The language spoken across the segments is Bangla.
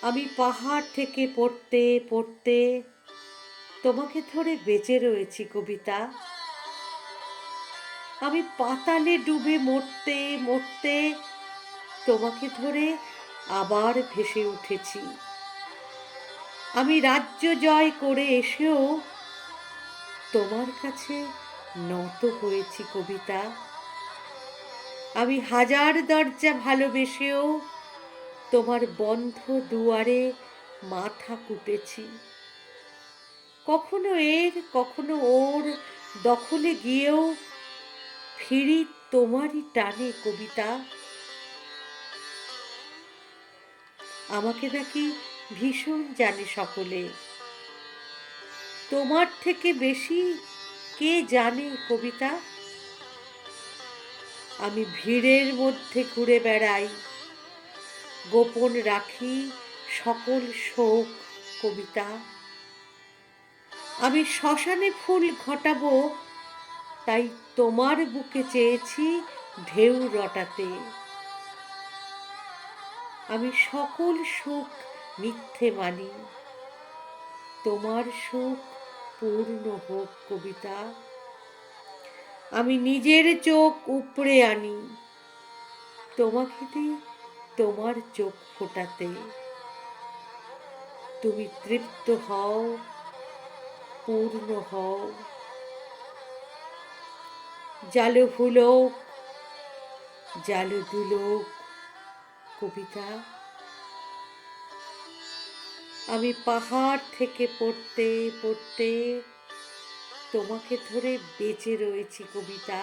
আমি পাহাড় থেকে পড়তে পড়তে তোমাকে ধরে বেঁচে রয়েছি কবিতা। আমি পাতালে ডুবে মরতে মরতে তোমাকে ধরে আবার ভেসে উঠেছি। আমি রাজ্য জয় করে এসেও তোমার কাছে নত হয়েছি কবিতা। আমি হাজার দরজা ভালোবেসেও তোমার বন্ধ দুয়ারে মাথা কুটেছি। কখনো এর কখনো ওর দখলে গিয়েও ফিরি তোমারই টানে কবিতা। আমাকে নাকি ভীষণ জানে সকলে, তোমার থেকে বেশি কে জানে কবিতা। আমি ভিড়ের মধ্যে ঘুরে বেড়াই, গোপন রাখি সকল শোক কবিতা। আমি শ্মশানে ফুল ঘটাবো, তাই তোমার বুকে চেয়েছি ঢেউ রটাতে। আমি সকল সুখ মিথ্যে মানি, তোমার সুখ পূর্ণ হোক কবিতা। আমি নিজের চোখ উপড়ে আনি, তোমাকে দিই তোমার চোখ ফোটাতে। তুমি তৃপ্ত হও, পূর্ণ হও। জালো ভুলোক, জালো দুলোক কবিতা। আমি পাহাড় থেকে পড়তে পড়তে তোমাকে ধরে বেঁচে রয়েছি কবিতা।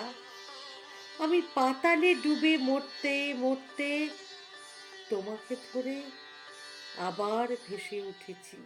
আমি পাতালে ডুবে মরতে মরতে তোমাকে ধরে আবার ভেসে উঠেছি।